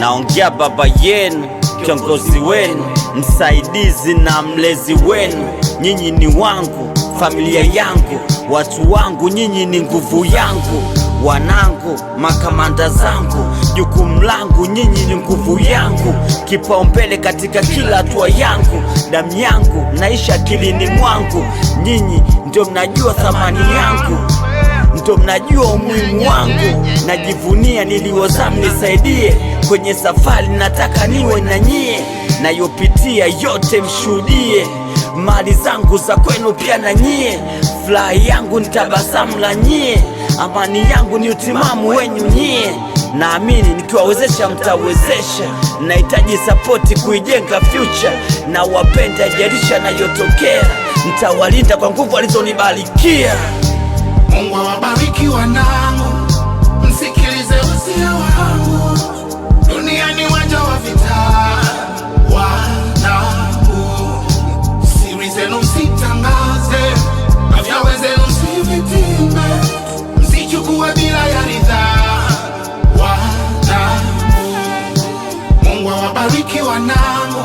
naongea baba yenu, kiongozi wenu, msaidizi na mlezi wenu. Nyinyi ni wangu, familia yangu, watu wangu, nyinyi ni nguvu yangu. Wanangu, makamanda zangu, jukumu langu, nyinyi ni nguvu yangu, kipaumbele katika kila hatua yangu. Damu yangu naisha akilini mwangu, nyinyi ndio mnajua thamani yangu, ndio mnajua umuhimu wangu. Najivunia niliwazaa mnisaidie kwenye safari, nataka niwe na nyie, nayopitia yote mshuhudie. Mali zangu za kwenu pia na nyie, furaha yangu ni tabasamu la nyie, amani yangu ni utimamu wenyu nyie. Naamini nikiwawezesha mtawezesha, nahitaji sapoti kuijenga future, na wapenda jalisha na yotokea, nitawalinda kwa nguvu alizonibarikia. Mungu awabariki wanangu, msikilize usia wangu, dunia ni uwanja wa vita. Wanangu, siri zenu msitangaze, afya wenzenu msivitime, msichukue bila ya ridhaa. Wanangu, Mungu awabariki wanangu,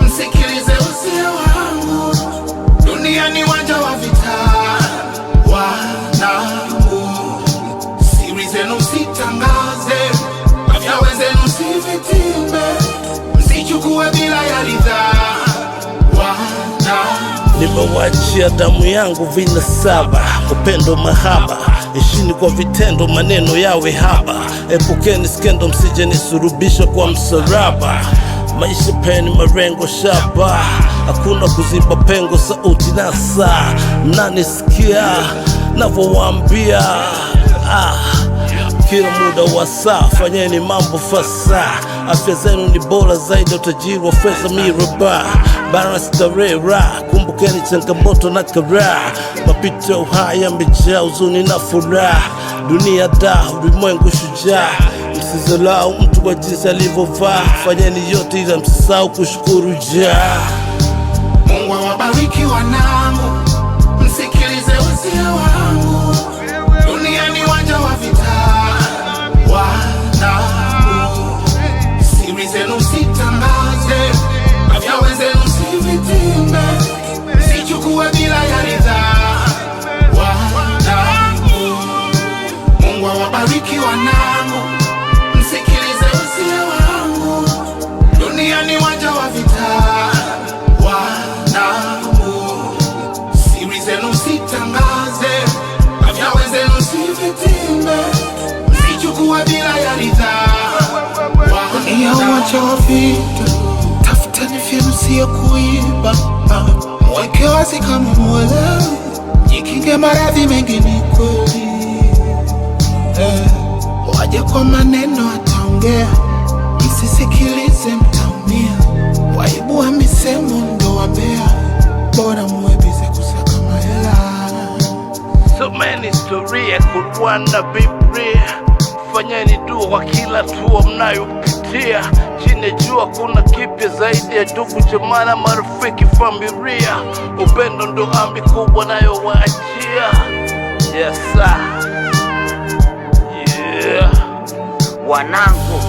msikilize usia wangu, dunia ni uwanja wa vita. Wanangu, siri zenu msitangaze, afya wenzenu msivitime, msichukue bila ya ridhaa. Wanangu, nimewachia damu yangu vinasaba, upendo mahaba, ishini kwa vitendo, maneno yawe haba. Epukeni skendo, msije nisurubisha kwa msalaba. Maisha peni marengo shaba, hakuna kuziba pengo, sauti na saa. Mnanisikia navyowaambia, kila muda wa saa fanyeni mambo fasa. Afya zenu ni bora zaidi, utajiri wa fedha miraba. Balance tarera, kumbukeni changamoto na karaha. Mapito haya yamejaa huzuni na furaha. Dunia da, ulimwengu shujaa, msizalau mtu wa jinsi alivyovaa. Fanyeni yote ila msisahau kushukuru jaa. Mungu awabariki wanangu, msikilize usia wangu, dunia ni uwanja wa vita. Wanangu, siri zenu msitangaze, afya wenzenu msivitime, msichukue bila ya ridhaa. Wanangu, Mungu awabariki wanangu, msikilize usia wangu, dunia ni uwanja wa vita. Wanangu, siri zenu msitangaze, afya wenzenu msivitime, msichukue bila ya ridhaa. Dunia uwanja wa vita, tafuteni vyenu sio kuiba. Mweke wazi kama mwelewi, jikinge maradhi mengi ni kweli. Waje kwa maneno ataongea, msisikilize mtaumia. Waibua misemo ndo wabea, bora muwe bize kusaka mahela. Someni historia, Qur'an na Biblia. Fanyeni dua kwa kila hatua mnayopitia. Chini jua kuna kipya zaidi ya ndugu, jamaa na marafiki, familia. Upendo ndo amri kubwa nayo waachia. Yes sir. Yeah. Wanangu,